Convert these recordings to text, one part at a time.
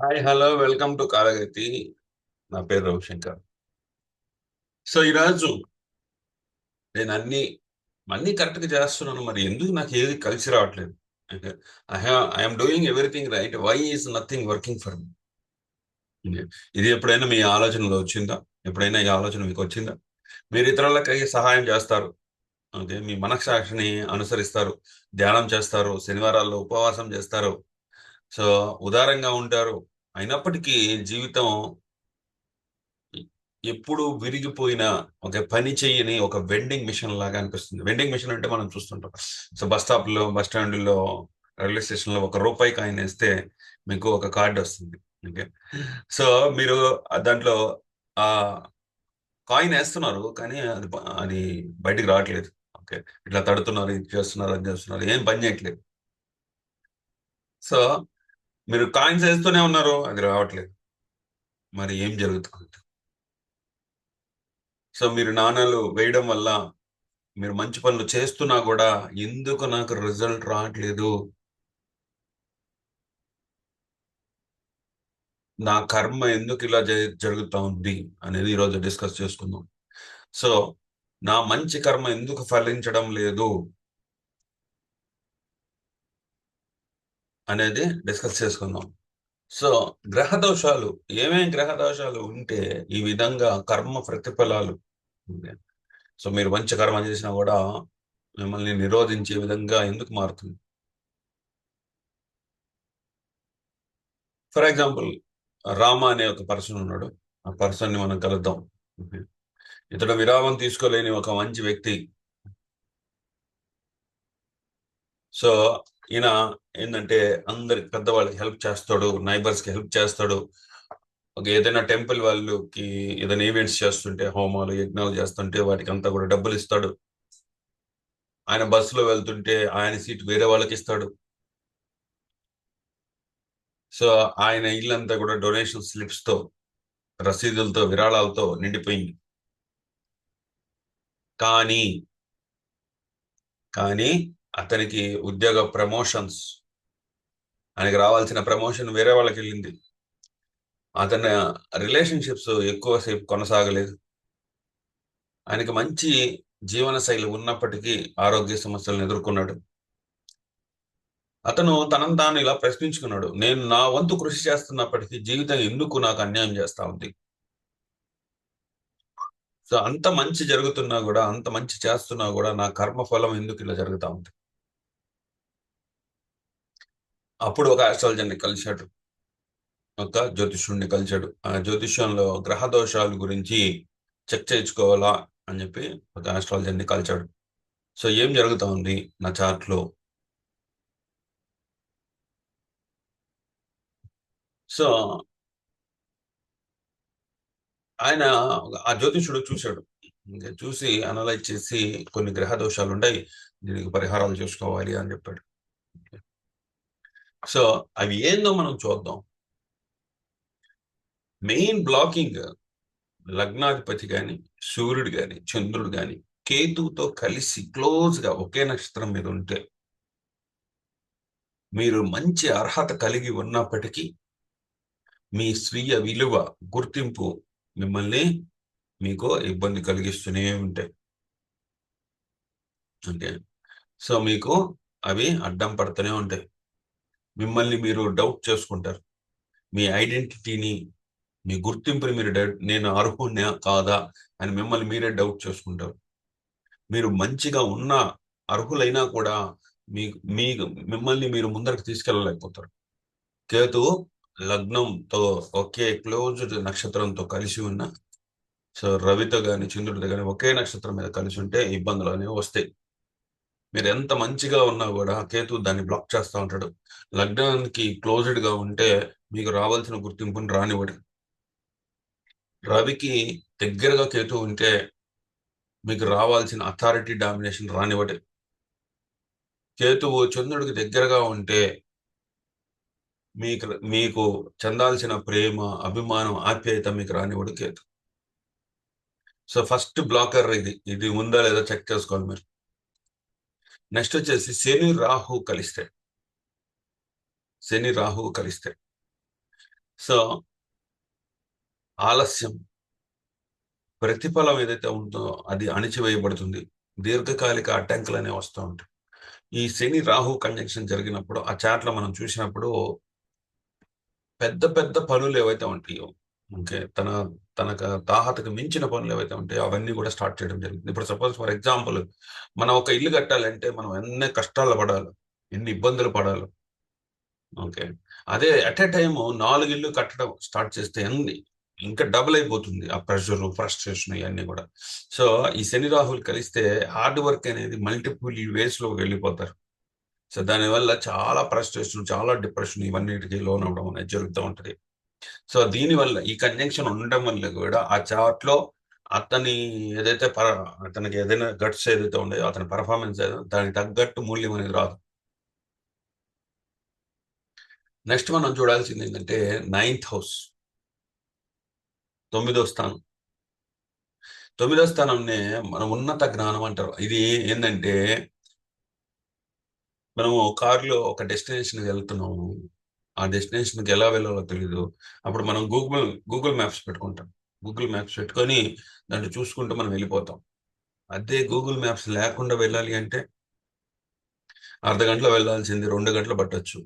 Hi hello welcome to Kalagati. నా పేరు Ravishankar. So ఈరోజు నేను అన్ని కరెక్ట్గా చేస్తున్నాను, మరి ఎందుకు నాకు ఏది కలిసి రావట్లేదు? I'm doing everything right, why is nothing working for me? ఇది ఎప్పుడైనా మీ ఆలోచనలో వచ్చిందా? ఎప్పుడైనా ఈ ఆలోచన మీకు వచ్చిందా? మీరు ఇతరులకి సహాయం చేస్తారు, ఓకే, మీ మనస్సాక్షిని అనుసరిస్తారు, ధ్యానం చేస్తారు, శనివారాల్లో ఉపవాసం చేస్తారు, సో ఉదారంగా ఉంటారు. అయినప్పటికీ జీవితం ఎప్పుడు విరిగిపోయిన ఒక పని చెయ్యని ఒక వెండింగ్ మిషన్ లాగా అనిపిస్తుంది. వెండింగ్ మిషన్ అంటే మనం చూస్తుంటాం. సో బస్ స్టాప్ లో, బస్ స్టాండ్ లో, రైల్వే స్టేషన్ లో ఒక రూపాయి కాయిన్ వేస్తే మీకు ఒక కార్డు వస్తుంది. ఓకే, సో మీరు దాంట్లో ఆ కాయిన్ వేస్తున్నారు, కానీ అది బయటికి రావట్లేదు. ఓకే, ఇట్లా తడుతున్నారు, ఇది చేస్తున్నారు, అది చేస్తున్నారు, ఏం పని చేయట్లేదు. సో మీరు కాయిన్స్ వేస్తూనే ఉన్నారు, అది రావట్లేదు. మరి ఏం జరుగుతుంది? సో మీరు నాణాలు వేయడం వల్ల, మీరు మంచి పనులు చేస్తున్నా కూడా ఎందుకు నాకు రిజల్ట్ రావట్లేదు, నా కర్మ ఎందుకు ఇలా జరుగుతా ఉంది అనేది ఈరోజు డిస్కస్ చేసుకుందాం. సో నా మంచి కర్మ ఎందుకు ఫలించడం లేదు అనేది డిస్కస్ చేసుకుందాం. సో గ్రహ దోషాలు, ఏమేం గ్రహ దోషాలు ఉంటే ఈ విధంగా కర్మ ప్రతిఫలాలు ఉంది. సో మీరు మంచి కర్మ చేసినా కూడా మిమ్మల్ని నిరోధించే విధంగా ఎందుకు మారుతుంది? ఫర్ ఎగ్జాంపుల్, రామ అనే ఒక పర్సన్ ఉన్నాడు. ఆ పర్సన్ ని మనం కలుద్దాం. ఇతడు విరామం తీసుకోలేని ఒక మంచి వ్యక్తి. సో ఈయన ఏంటంటే అందరికి పెద్దవాళ్ళకి హెల్ప్ చేస్తాడు, నైబర్స్ కి హెల్ప్ చేస్తాడు. ఒక ఏదైనా టెంపుల్ వాళ్ళకి ఏదైనా ఈవెంట్స్ చేస్తుంటే, హోమాలు యజ్ఞాలు చేస్తుంటే వాటికి అంతా కూడా డబ్బులు ఇస్తాడు. ఆయన బస్సులో వెళ్తుంటే ఆయన సీట్ వేరే వాళ్ళకి ఇస్తాడు. సో ఆయన ఇల్లంతా కూడా డొనేషన్ స్లిప్స్ తో, రసీదులతో, విరాళాలతో నిండిపోయింది. కానీ కానీ అతనికి ఉద్యోగ ప్రమోషన్స్, ఆయనకి రావాల్సిన ప్రమోషన్ వేరే వాళ్ళకి వెళ్ళింది. అతని రిలేషన్షిప్స్ ఎక్కువసేపు కొనసాగలేదు. ఆయనకి మంచి జీవన శైలి ఉన్నప్పటికీ ఆరోగ్య సమస్యలను ఎదుర్కొన్నాడు. అతను తనను తాను ఇలా ప్రశ్నించుకున్నాడు, నేను నా వంతు కృషి చేస్తున్నప్పటికీ జీవితం ఎందుకు నాకు అన్యాయం చేస్తా ఉంది? సో అంత మంచి జరుగుతున్నా కూడా, అంత మంచి చేస్తున్నా కూడా నా కర్మ ఫలం ఎందుకు ఇలా జరుగుతా ఉంది? అప్పుడు ఒక ఆస్ట్రాలజర్ని కలిశాడు, ఒక జ్యోతిష్యుడిని కలిశాడు. ఆ జ్యోతిష్యంలో గ్రహ దోషాల గురించి చెక్ చేయించుకోవాలా అని చెప్పి ఒక ఆస్ట్రాలజర్ని కలిశాడు. సో ఏం జరుగుతా ఉంది నా చార్ట్ లో? సో ఆయన, ఆ జ్యోతిష్యుడు చూశాడు. ఇంకా చూసి అనలైజ్ చేసి కొన్ని గ్రహ దోషాలు ఉన్నాయి, దీనికి పరిహారాలు చేసుకోవాలి అని చెప్పాడు. సో అవి ఏందో మనం చూద్దాం. మెయిన్ బ్లాకింగ్ లగ్నాధిపతి గాని, సూర్యుడు గాని, చంద్రుడు గాని కేతువుతో కలిసి క్లోజ్ గా ఒకే నక్షత్రం మీద ఉంటే, మీరు మంచి అర్హత కలిగి ఉన్నప్పటికీ మీ స్వీయ విలువ, గుర్తింపు మిమ్మల్ని, మీకు ఇబ్బంది కలిగిస్తూనే ఉంటాయి. అంటే సో మీకు అవి అడ్డం పడుతూనే ఉంటాయి. మిమ్మల్ని మీరు డౌట్ చేసుకుంటారు. మీ ఐడెంటిటీని, మీ గుర్తింపుని మీరు నేను అర్హుణ్ణా కాదా అని మిమ్మల్ని మీరే డౌట్ చేసుకుంటారు. మీరు మంచిగా ఉన్న, అర్హులైనా కూడా మీకు మిమ్మల్ని మీరు ముందరకు తీసుకెళ్ళలేకపోతారు. కేతువు లగ్నంతో ఒకే క్లోజ్డ్ నక్షత్రంతో కలిసి ఉన్న, సో రవితో గాని చంద్రుడితో గాని ఒకే నక్షత్రం మీద కలిసి ఉంటే ఇబ్బందులు అనేవి వస్తాయి. మీరు ఎంత మంచిగా ఉన్నా కూడా కేతు దాన్ని బ్లాక్ చేస్తూ ఉంటాడు. లగ్నానికి క్లోజ్డ్ గా ఉంటే మీకు రావాల్సిన గుర్తింపుని రానివ్వడు. రవికి దగ్గరగా కేతు ఉంటే మీకు రావాల్సిన అథారిటీ డామినేషన్ రానివ్వడు. కేతువు చంద్రుడికి దగ్గరగా ఉంటే మీకు మీకు చెందాల్సిన ప్రేమ, అభిమానం, ఆప్యాయత మీకు రానివ్వడు కేతు. సో ఫస్ట్ బ్లాకర్ ఇది, ఇది ఉందా లేదా చెక్ చేసుకోవాలి మీరు. నెక్స్ట్ వచ్చేసి శని రాహు కలిస్తే, శని రాహు కలిస్తే సో ఆలస్యం, ప్రతిఫలం ఏదైతే ఉందో అది అణిచివేయబడుతుంది. దీర్ఘకాలిక అడ్డంకులు అనేవి వస్తూ ఉంటాయి. ఈ శని రాహు కంజంక్షన్ జరిగినప్పుడు ఆ చాట్లో మనం చూసినప్పుడు పెద్ద పెద్ద పనులు ఏవైతే ఉంటాయో, ఓకే, తనకు తాహతకు మించిన పనులు ఏవైతే ఉంటాయో అవన్నీ కూడా స్టార్ట్ చేయడం జరుగుతుంది. ఇప్పుడు సపోజ్ ఫర్ ఎగ్జాంపుల్, మనం ఒక ఇల్లు కట్టాలంటే మనం ఎన్ని కష్టాలు పడాలి, ఎన్ని ఇబ్బందులు పడాలి. ఓకే, అదే అట్ ఏ టైమ్ 4 ఇల్లు కట్టడం స్టార్ట్ చేస్తే ఇంకా డబుల్ అయిపోతుంది ఆ ప్రెషర్, ఫ్రస్ట్రేషన్ ఇవన్నీ కూడా. సో ఈ శని రాహులు కలిస్తే హార్డ్ వర్క్ అనేది మల్టిపుల్ వేస్ లో వెళ్ళిపోతారు. సో దానివల్ల చాలా ఫ్రస్ట్రేషన్, చాలా డిప్రెషన్ ఇవన్నిటికి లోన్ అవడం అనేది జరుగుతూ ఉంటది. సో దీనివల్ల ఈ కంజంక్షన్ ఉండడం వల్ల కూడా ఆ చార్ట్ లో అతని ఏదైతే అతనికి ఏదైనా గట్స్ ఏదైతే ఉండేదో అతని పర్ఫార్మెన్స్ ఏదో దానికి తగ్గట్టు మూల్యం అనేది రాదు. నెక్స్ట్ మనం చూడాల్సింది ఏంటంటే నైన్త్ హౌస్, 9వ స్థానం. 9వ స్థానంనే మనం ఉన్నత జ్ఞానం అంటారు. ఇది ఏంటంటే మనము కారులో ఒక డెస్టినేషన్కి వెళ్తున్నాము, ఆ డెస్టినేషన్కి ఎలా వెళ్ళాలో తెలీదు. అప్పుడు మనం గూగుల్ మ్యాప్స్ పెట్టుకుంటాం. గూగుల్ మ్యాప్స్ పెట్టుకొని దాంట్లో చూసుకుంటూ మనం వెళ్ళిపోతాం. అదే గూగుల్ మ్యాప్స్ లేకుండా వెళ్ళాలి అంటే అర్ధగంటలో వెళ్ళాల్సింది 2 గంటలు పట్టొచ్చు.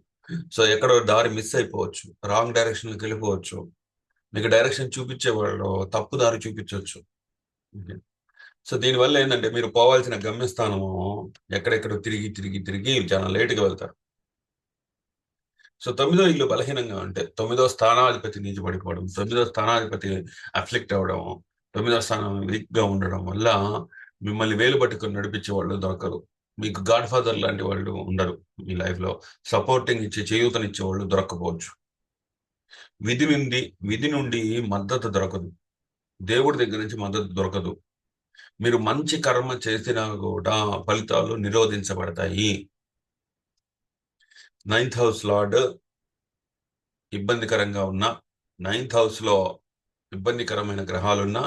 సో ఎక్కడో దారి మిస్ అయిపోవచ్చు, రాంగ్ డైరెక్షన్కి వెళ్ళిపోవచ్చు. మీకు డైరెక్షన్ చూపించేవాళ్ళు తప్పు దారి చూపించవచ్చు. సో దీనివల్ల ఏంటంటే మీరు పోవాల్సిన గమ్యస్థానము ఎక్కడెక్కడో తిరిగి తిరిగి తిరిగి చాలా లేటుగా వెళ్తారు. సో 9వ ఇల్లు బలహీనంగా ఉంటే 9వ స్థానాధిపతి నీచ పడిపోవడం, 9వ స్థానాధిపతి అఫ్లిక్ట్ అవ్వడం, 9వ స్థానం వీక్ గా ఉండడం వల్ల మిమ్మల్ని వేలు పట్టుకొని నడిపించే వాళ్ళు దొరకరు. మీకు గాడ్ ఫాదర్ లాంటి వాళ్ళు ఉండరు మీ లైఫ్ లో. సపోర్టింగ్ ఇచ్చి చేయూతనిచ్చే వాళ్ళు దొరకపోవచ్చు. విధి నుండి విధి నుండి మద్దతు దొరకదు. దేవుడి దగ్గర నుంచి మద్దతు దొరకదు. మీరు మంచి కర్మ చేసినా కూడా ఫలితాలు నిరోధించబడతాయి. 9th హౌస్ లార్డ్ ఇబ్బందికరంగా ఉన్న, 9th హౌస్ లో ఇబ్బందికరమైన గ్రహాలున్నా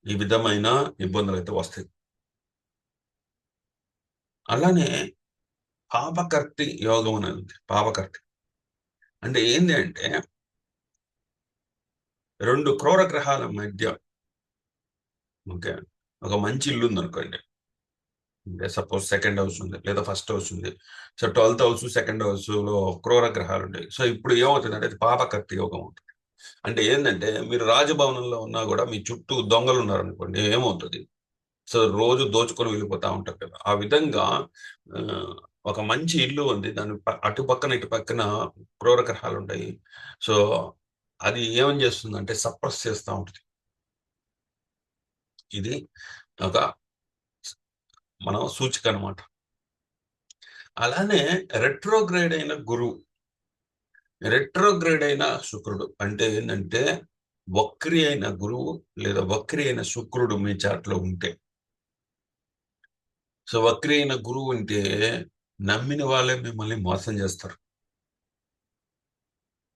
ఈ విధమైన ఇబ్బందులు అయితే వస్తాయి. అలానే పాపకర్తి యోగం అనేది ఉంది. పాపకర్తి అంటే ఏంది అంటే 2 క్రూర గ్రహాల మధ్య, ఓకే, ఒక మంచి ఇల్లు ఉంది అనుకోండి. అంటే సపోజ్ 2nd హౌస్ ఉంది లేదా ఫస్ట్ హౌస్ ఉంది. So 12th house, 2nd house లో క్రూర గ్రహాలు ఉంటాయి. సో ఇప్పుడు ఏమవుతుంది అంటే అది పాపకర్తి యోగం ఉంటుంది. అంటే ఏంటంటే మీరు రాజభవనంలో ఉన్నా కూడా మీ చుట్టూ దొంగలు ఉన్నారనుకోండి, ఏమవుతుంది? సో రోజు దోచుకొని వెళ్ళిపోతా ఉంటారు కదా. ఆ విధంగా ఆ, ఒక మంచి ఇల్లు ఉంది, దాని అటు పక్కన ఇటు పక్కన క్రూర గ్రహాలు ఉంటాయి. సో అది ఏమని చేస్తుందంటే సప్రెస్ చేస్తూ ఉంటుంది. ఇది ఒక మనం సూచిక అనమాట. అలానే రెట్రోగ్రేడ్ అయిన గురువు, రెట్రోగ్రేడ్ అయిన శుక్రుడు అంటే ఏంటంటే వక్రి అయిన గురువు లేదా వక్రి అయిన శుక్రుడు మీ చాట్లో ఉంటే. సో వక్రి అయిన గురువు ఉంటే నమ్మిన వాళ్ళే మిమ్మల్ని మోసం చేస్తారు.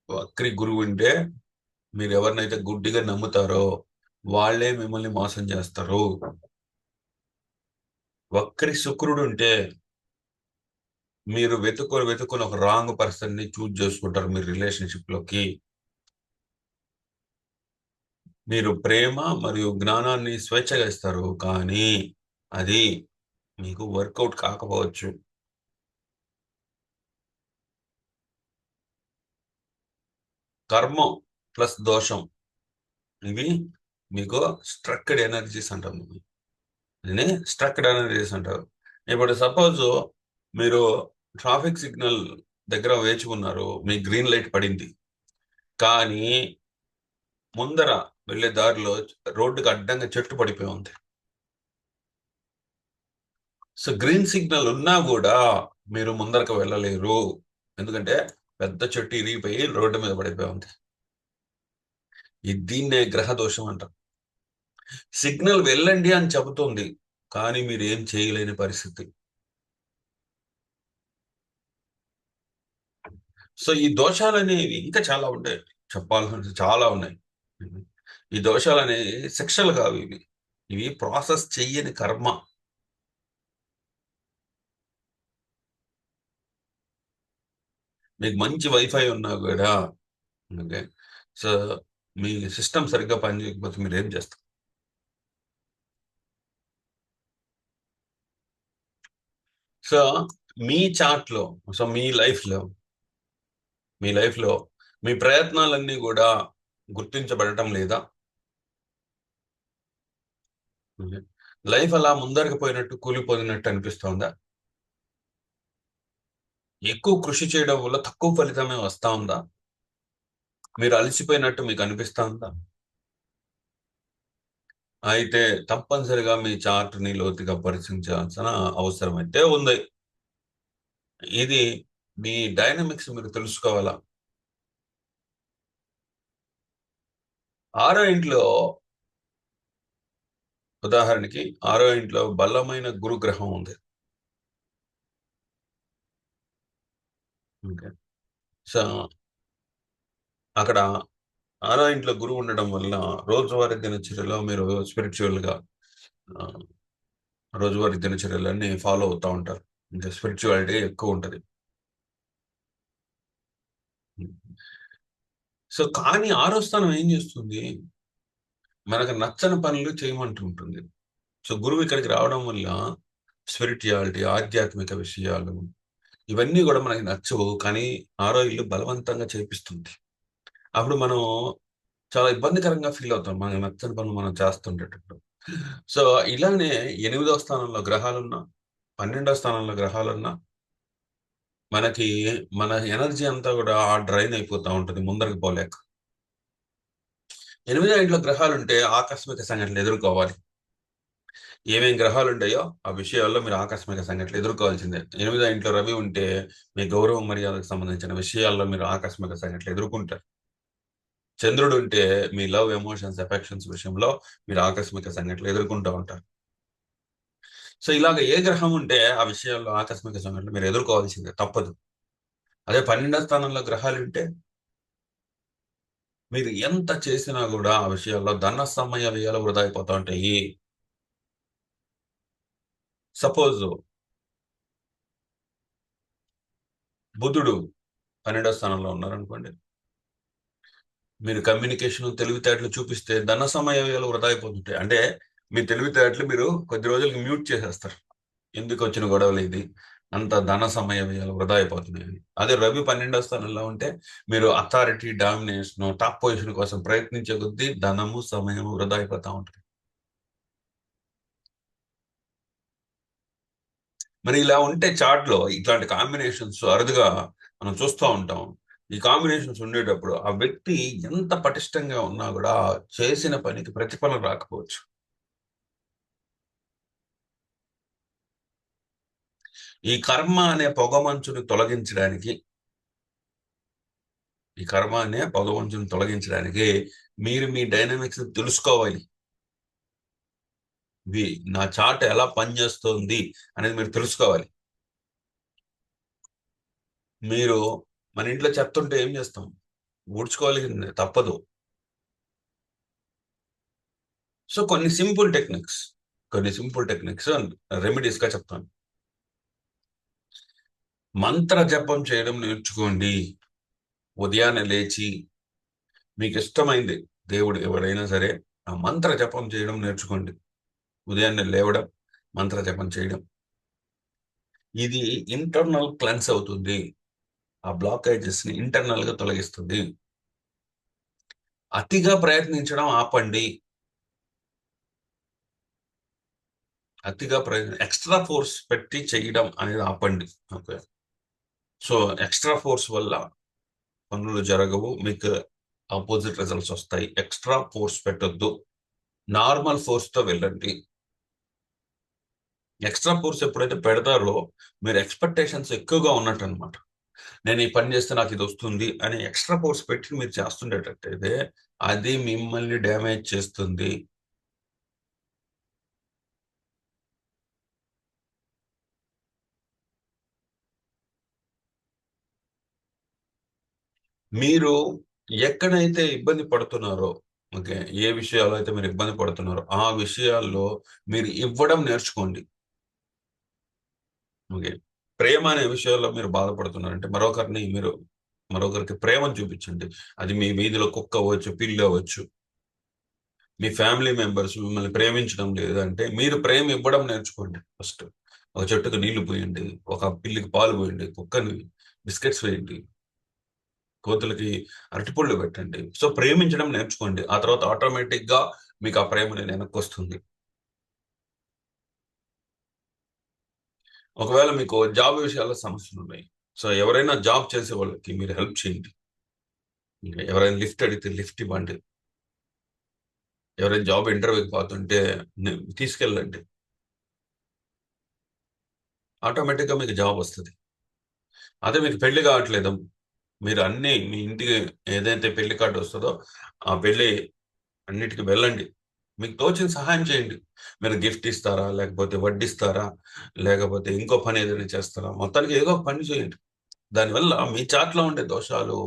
వక్రి గురువు ఉంటే మీరు ఎవరినైతే గుడ్డిగా నమ్ముతారో వాళ్ళే మిమ్మల్ని మోసం చేస్తారు. వక్రి శుక్రుడు ఉంటే మీరు వెతుకొని ఒక రాంగ్ పర్సన్ ని చూజ్ చేసుకుంటారు మీరు రిలేషన్షిప్ లోకి. మీరు ప్రేమ మరియు జ్ఞానాన్ని స్వేచ్ఛగా ఇస్తారు, కానీ అది మీకు వర్కౌట్ కాకపోవచ్చు. కర్మం ప్లస్ దోషం, ఇవి మీకు స్ట్రక్డ్ ఎనర్జీస్ అంటాం. దీన్ని స్ట్రక్డ్ ఎనర్జీస్ అంటారు. ఇప్పుడు సపోజ్ మీరు ట్రాఫిక్ సిగ్నల్ దగ్గర వేచి ఉన్నారు, మీ గ్రీన్ లైట్ పడింది, కానీ ముందర వెళ్ళే దారిలో రోడ్డుకి అడ్డంగా చెట్టు పడిపోయి ఉంది. సో గ్రీన్ సిగ్నల్ ఉన్నా కూడా మీరు ముందరకు వెళ్ళలేరు, ఎందుకంటే పెద్ద చెట్టు ఇరిగిపోయి రోడ్డు మీద పడిపోయి ఉంది. దీన్నే గ్రహ దోషం అంటారు. సిగ్నల్ వెళ్ళండి అని చెబుతుంది, కానీ మీరు ఏం చేయలేని పరిస్థితి. సో ఈ దోషాలు అనేవి ఇంకా చాలా ఉంటాయి, చెప్పాల్సిన చాలా ఉన్నాయి. ఈ దోషాలు అనేవి శిక్షలు కావు, ఇవి ఇవి ప్రాసెస్ చెయ్యని కర్మ. మీకు మంచి వైఫై ఉన్నా కూడా, ఓకే, సో మీ సిస్టమ్ సరిగ్గా పనిచేయకపోతే మీరు ఏం చేస్తారు? సో మీ చార్ట్లో, సో మీ లైఫ్లో మీ ప్రయత్నాలన్నీ కూడా గుర్తించబడటం లేదా? లైఫ్ అలా ముందరకు పోయినట్టు కూలిపోయినట్టు అనిపిస్తోందా? ఎక్కువ కృషి చేయడం వల్ల తక్కువ ఫలితమే వస్తా ఉందా? మీరు అలసిపోయినట్టు మీకు అనిపిస్తా ఉందా? అయితే తప్పనిసరిగా మీ చార్ట్ని లోతుగా పరిశీలించాల్సిన అవసరం అయితే ఉంది. ఇది మీ డైనమిక్స్ మీరు తెలుసుకోవాలా. ఆరో ఇంట్లో, ఉదాహరణకి ఆరో ఇంట్లో బలమైన గురుగ్రహం ఉంది. ఓకే. సో అక్కడ ఆరో ఇంట్లో గురువు ఉండడం వల్ల రోజువారీ దినచర్యలో మీరు స్పిరిచువల్గా రోజువారీ దినచర్యలన్నీ ఫాలో అవుతూ ఉంటారు. ఇంకా స్పిరిచువాలిటీ ఎక్కువ ఉంటుంది. సో కానీ ఆరో స్థానం ఏం చేస్తుంది? మనకు నచ్చని పనులు చేయమంటూ ఉంటుంది. సో గురువు ఇక్కడికి రావడం వల్ల స్పిరిచువాలిటీ, ఆధ్యాత్మిక విషయాలు ఇవన్నీ కూడా మనకి నచ్చవు. కానీ ఆరో ఇల్లు బలవంతంగా చేపిస్తుంది. అప్పుడు మనం చాలా ఇబ్బందికరంగా ఫీల్ అవుతాం. మనకు నచ్చని పనులు మనం చేస్తుండేటప్పుడు. సో ఇలానే 8వ స్థానంలో గ్రహాలున్నా, 12వ స్థానంలో గ్రహాలున్నా మనకి మన ఎనర్జీ అంతా కూడా డ్రైన్ అయిపోతా ఉంటుంది ముందరికి పోలేక. 8వ ఇంట్లో గ్రహాలుంటే ఆకస్మిక సంఘటనలు ఎదుర్కోవాలి. ఏమేం గ్రహాలు ఉంటాయో ఆ విషయాల్లో మీరు ఆకస్మిక సంఘటనలు ఎదుర్కోవాల్సిందే. 8వ ఇంట్లో రవి ఉంటే మీ గౌరవ మర్యాదకు సంబంధించిన విషయాల్లో మీరు ఆకస్మిక సంఘటనలు ఎదుర్కొంటారు. చంద్రుడు ఉంటే మీ లవ్, ఎమోషన్స్, ఎఫెక్షన్స్ విషయంలో మీరు ఆకస్మిక సంఘటనలు ఎదుర్కొంటూ ఉంటారు. సో ఇలాగ ఏ గ్రహం ఉంటే ఆ విషయాల్లో ఆకస్మిక సంఘటనలు మీరు ఎదుర్కోవాల్సిందే, తప్పదు. అదే 12వ స్థానంలో గ్రహాలు ఉంటే మీరు ఎంత చేసినా కూడా ఆ విషయాల్లో ధన సమయ వ్యయాలు వృధా అయిపోతా ఉంటాయి. సపోజ్ బుధుడు 12వ స్థానంలో ఉన్నారనుకోండి, మీరు కమ్యూనికేషన్ తెలివితేటలు చూపిస్తే ధన సమయ వ్యయాలు వృధా అయిపోతుంటాయి. అంటే మీ తెలివితేటలు మీరు కొద్ది రోజులకి మ్యూట్ చేసేస్తారు. ఎందుకు వచ్చిన గొడవలు ఇది, అంత ధన సమయ వ్యయాలు వృధా అయిపోతున్నాయి. అదే రవి 12వ స్థానంలో ఉంటే మీరు అథారిటీ, డామినేషన్, టాప్ పొజిషన్ కోసం ప్రయత్నించే కొద్దీ ధనము, సమయము వృధా అయిపోతా ఉంటుంది. మరి ఇలా ఉంటే చార్ట్ లో ఇట్లాంటి కాంబినేషన్స్ అరుదుగా మనం చూస్తూ ఉంటాం. ఈ కాంబినేషన్స్ ఉండేటప్పుడు ఆ వ్యక్తి ఎంత పటిష్టంగా ఉన్నా కూడా చేసిన పనికి ప్రతిఫలం రాకపోవచ్చు. ఈ కర్మ అనే పొగమంచుని తొలగించడానికి ఈ కర్మ అనే పొగమంచుని తొలగించడానికి మీరు మీ డైనమిక్స్ తెలుసుకోవాలి. ఇవి నా చార్ట్ ఎలా పనిచేస్తుంది అనేది మీరు తెలుసుకోవాలి. మీరు మన ఇంట్లో చెత్త ఉంటే ఏం చేస్తాం? ఊడ్చుకోవాలి, తప్పదు. సో కొన్ని సింపుల్ టెక్నిక్స్ రెమెడీస్ గా చెప్తాను. మంత్ర జపం చేయడం నేర్చుకోండి. ఉదయాన్నే లేచి మీకు ఇష్టమైంది దేవుడు ఎవరైనా సరే ఆ మంత్ర జపం చేయడం నేర్చుకోండి. ఉదయాన్నే లేవడం, మంత్ర జపం చేయడం, ఇది ఇంటర్నల్ క్లెన్స్ అవుతుంది. ఆ బ్లాకేజెస్ ని ఇంటర్నల్ గా తొలగిస్తుంది. అతిగా ప్రయత్నించడం ఆపండి. ఎక్స్ట్రా ఫోర్స్ పెట్టి చేయడం అనేది ఆపండి. ఓకే. సో ఎక్స్ట్రా ఫోర్స్ వల్ల పనులు జరగవు, మీకు ఆపోజిట్ రిజల్ట్స్ వస్తాయి. ఎక్స్ట్రా ఫోర్స్ పెట్టొద్దు, నార్మల్ ఫోర్స్ తో వెళ్ళండి. ఎక్స్ట్రా ఫోర్స్ ఎప్పుడైతే పెడతారో మీరు ఎక్స్పెక్టేషన్స్ ఎక్కువగా ఉన్నట్టు అనమాట. నేను ఈ పని చేస్తే నాకు ఇది వస్తుంది అని ఎక్స్ట్రా ఫోర్స్ పెట్టి మీరు చేస్తుండేటట్టయితే అది మిమ్మల్ని డ్యామేజ్ చేస్తుంది. మీరు ఎక్కడైతే ఇబ్బంది పడుతున్నారో, ఓకే, ఏ విషయాల్లో అయితే మీరు ఇబ్బంది పడుతున్నారో ఆ విషయాల్లో మీరు ఇవ్వడం నేర్చుకోండి. ఓకే. ప్రేమ అనే విషయాల్లో మీరు బాధపడుతున్నారంటే మరొకరిని మీరు మరొకరికి ప్రేమను చూపించండి. అది మీ వీధిలో కుక్క అవ్వచ్చు, పిల్లి అవ్వచ్చు. మీ ఫ్యామిలీ మెంబర్స్ మిమ్మల్ని ప్రేమించడం లేదంటే మీరు ప్రేమ ఇవ్వడం నేర్చుకోండి ఫస్ట్. ఒక చెట్టుకు నీళ్లు పోయండి, ఒక పిల్లికి పాలు పోయండి, కుక్కని బిస్కెట్స్ వేయండి, కోతులకి అరటిపళ్ళు పెట్టండి. సో ప్రేమించడం నేర్చుకోండి. ఆ తర్వాత ఆటోమేటిక్ గా మీకు ఆ ప్రేమ అనేది వెనక్కి వస్తుంది. ఒకవేళ మీకు జాబ్ విషయాల్లో సమస్యలు ఉన్నాయి, సో ఎవరైనా జాబ్ చేసే వాళ్ళకి మీరు హెల్ప్ చేయండి. ఎవరైనా లిఫ్ట్ అడిగితే లిఫ్ట్ ఇవ్వండి. ఎవరైనా జాబ్ ఇంటర్వ్యూకి పోతుంటే తీసుకెళ్ళండి. ఆటోమేటిక్గా మీకు జాబ్ వస్తుంది. అదే మీకు పెళ్లి కావట్లేదు, మీరు అన్ని మీ ఇంటికి ఏదైతే పెళ్లి కార్డు వస్తుందో ఆ పెళ్లి అన్నిటికీ వెళ్ళండి. మీకు తోచిన సహాయం చేయండి. మీరు గిఫ్ట్ ఇస్తారా, లేకపోతే వడ్డిస్తారా, లేకపోతే ఇంకో పని ఏదైనా చేస్తారా, మొత్తానికి ఏదో ఒక పని చేయండి. దానివల్ల మీ చాట్లో ఉండే దోషాలు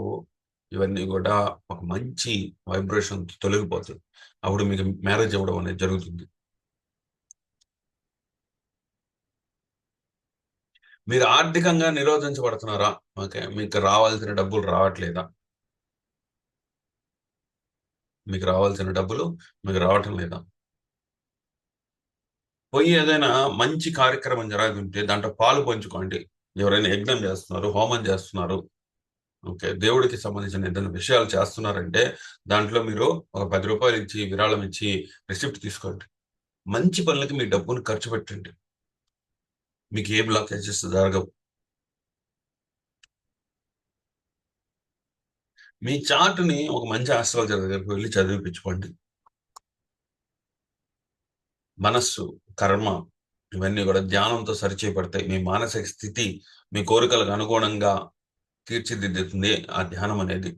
ఇవన్నీ కూడా ఒక మంచి వైబ్రేషన్ తొలగిపోతాయి. అప్పుడు మీకు మ్యారేజ్ అవ్వడం అనేది జరుగుతుంది. మీరు ఆర్థికంగా నిరోధించబడుతున్నారా? ఓకే, మీకు రావాల్సిన డబ్బులు రావట్లేదా? మీకు రావాల్సిన డబ్బులు మీకు రావటం లేదా? పోయి ఏదైనా మంచి కార్యక్రమం జరుగుతుంటే దాంట్లో పాలు పంచుకోండి. ఎవరైనా యజ్ఞం చేస్తున్నారు, హోమం చేస్తున్నారు, ఓకే, దేవుడికి సంబంధించిన ఏదైనా విషయాలు చేస్తున్నారంటే దాంట్లో మీరు ఒక రూ. 10 ఇచ్చి, విరాళం ఇచ్చి రిసిప్ట్ తీసుకోండి. మంచి పనులకి మీ డబ్బును ఖర్చు పెట్టండి. మీకు ఏ బ్లాకేజెస్ జరగవు. మీ చార్ట్ని ఒక మంచి ఆస్ట్రాలజర్ దగ్గరికి వెళ్ళి చదివిపించుకోండి. మనస్సు, కర్మ ఇవన్నీ కూడా ధ్యానంతో సరిచేయబడతాయి. మీ మానసిక స్థితి మీ కోరికలకు అనుగుణంగా తీర్చిదిద్దుతుంది ఆ ధ్యానం అనేది.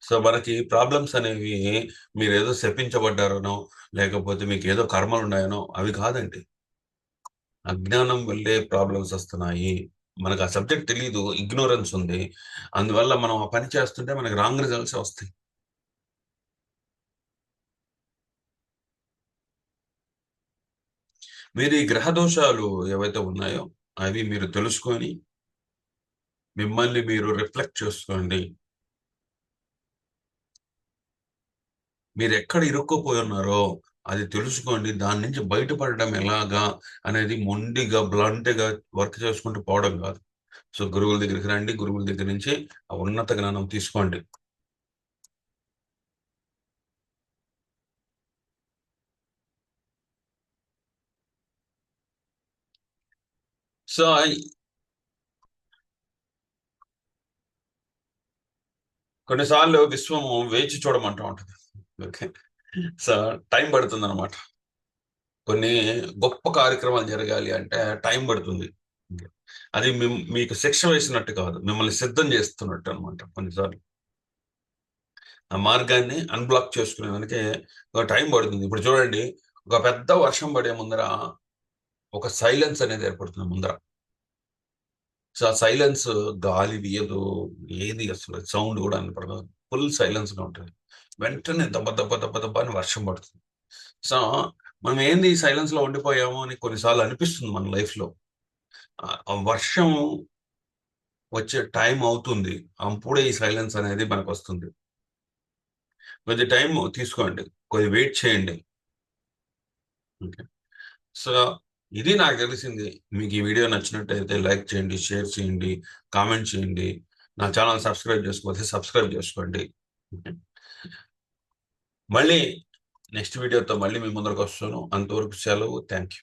సో మనకి ప్రాబ్లమ్స్ అనేవి మీరేదో శపించబడ్డారనో, లేకపోతే మీకు ఏదో కర్మలు ఉన్నాయనో అవి కాదండి. అజ్ఞానం వల్లే ప్రాబ్లమ్స్ వస్తున్నాయి. మనకు ఆ సబ్జెక్ట్ తెలియదు, ఇగ్నోరెన్స్ ఉంది. అందువల్ల మనం ఆ పని చేస్తుంటే మనకి రాంగ్ రిజల్ట్స్ వస్తాయి. మీరు ఈ గ్రహ దోషాలు ఏవైతే ఉన్నాయో అవి మీరు తెలుసుకొని మిమ్మల్ని మీరు రిఫ్లెక్ట్ చేసుకోండి. మీరు ఎక్కడ ఇరుక్కుపోయి ఉన్నారో అది తెలుసుకోండి. దాని నుంచి బయటపడడం ఎలాగా అనేది మొండిగా బ్లంట్‌గా వర్క్ చేసుకుంటూ పోవడం కాదు. సో గురువుల దగ్గరికి రండి. గురువుల దగ్గర నుంచి ఆ ఉన్నత జ్ఞానం తీసుకోండి. సో కొన్నిసార్లు విశ్వము వేచి చూడమంటూ ఉంటది. ఓకే. సో టైం పడుతుందనమాట. కొన్ని గొప్ప కార్యక్రమాలు జరగాలి అంటే టైం పడుతుంది. అది మీకు శిక్ష వేసినట్టు కాదు. మిమ్మల్ని సిద్ధం చేస్తున్నట్టు అనమాట కొన్నిసార్లు. ఆ మార్గాన్ని అన్‌బ్లాక్ చేసుకునే దానికి ఒక టైం పడుతుంది. ఇప్పుడు చూడండి, ఒక పెద్ద వర్షం పడే ముందర ఒక సైలెన్స్ అనేది ఏర్పడుతుంది ముందర. సో, ఆ సైలెన్స్ గాలి వీయదు. ఏది అసలు సౌండ్ గూడా వినపడదు. ఫుల్ సైలెన్స్‌గా ఉంటది. వెంటనే దబ దబ దబ దబ అని వర్షం పడుతుంది. సో, మనం ఏంది ఈ సైలెన్స్‌లో ఉండిపోయాము అని కొన్ని సార్లు అనిపిస్తుంది మన లైఫ్‌లో. ఆ వర్షం వచ్చే టైం అవుతుంది. అప్పుడే ఈ సైలెన్స్ అనేది మనకొస్తుంది. కొద్ది టైం తీసుకోండి. కొద్దిగా వెయిట్ చేయండి. ఓకే. సో, ఇది నాకు తెలిసింది. మీకు ఈ వీడియో నచ్చినట్టయితే లైక్ చేయండి, షేర్ చేయండి, కామెంట్ చేయండి. నా ఛానెల్ సబ్స్క్రైబ్ చేసుకోకపోతే సబ్స్క్రైబ్ చేసుకోండి. ఓకే. మళ్ళీ నెక్స్ట్ వీడియోతో మళ్ళీ మీ ముందరకొస్తాను. అంతవరకు సెలవు. Thank you.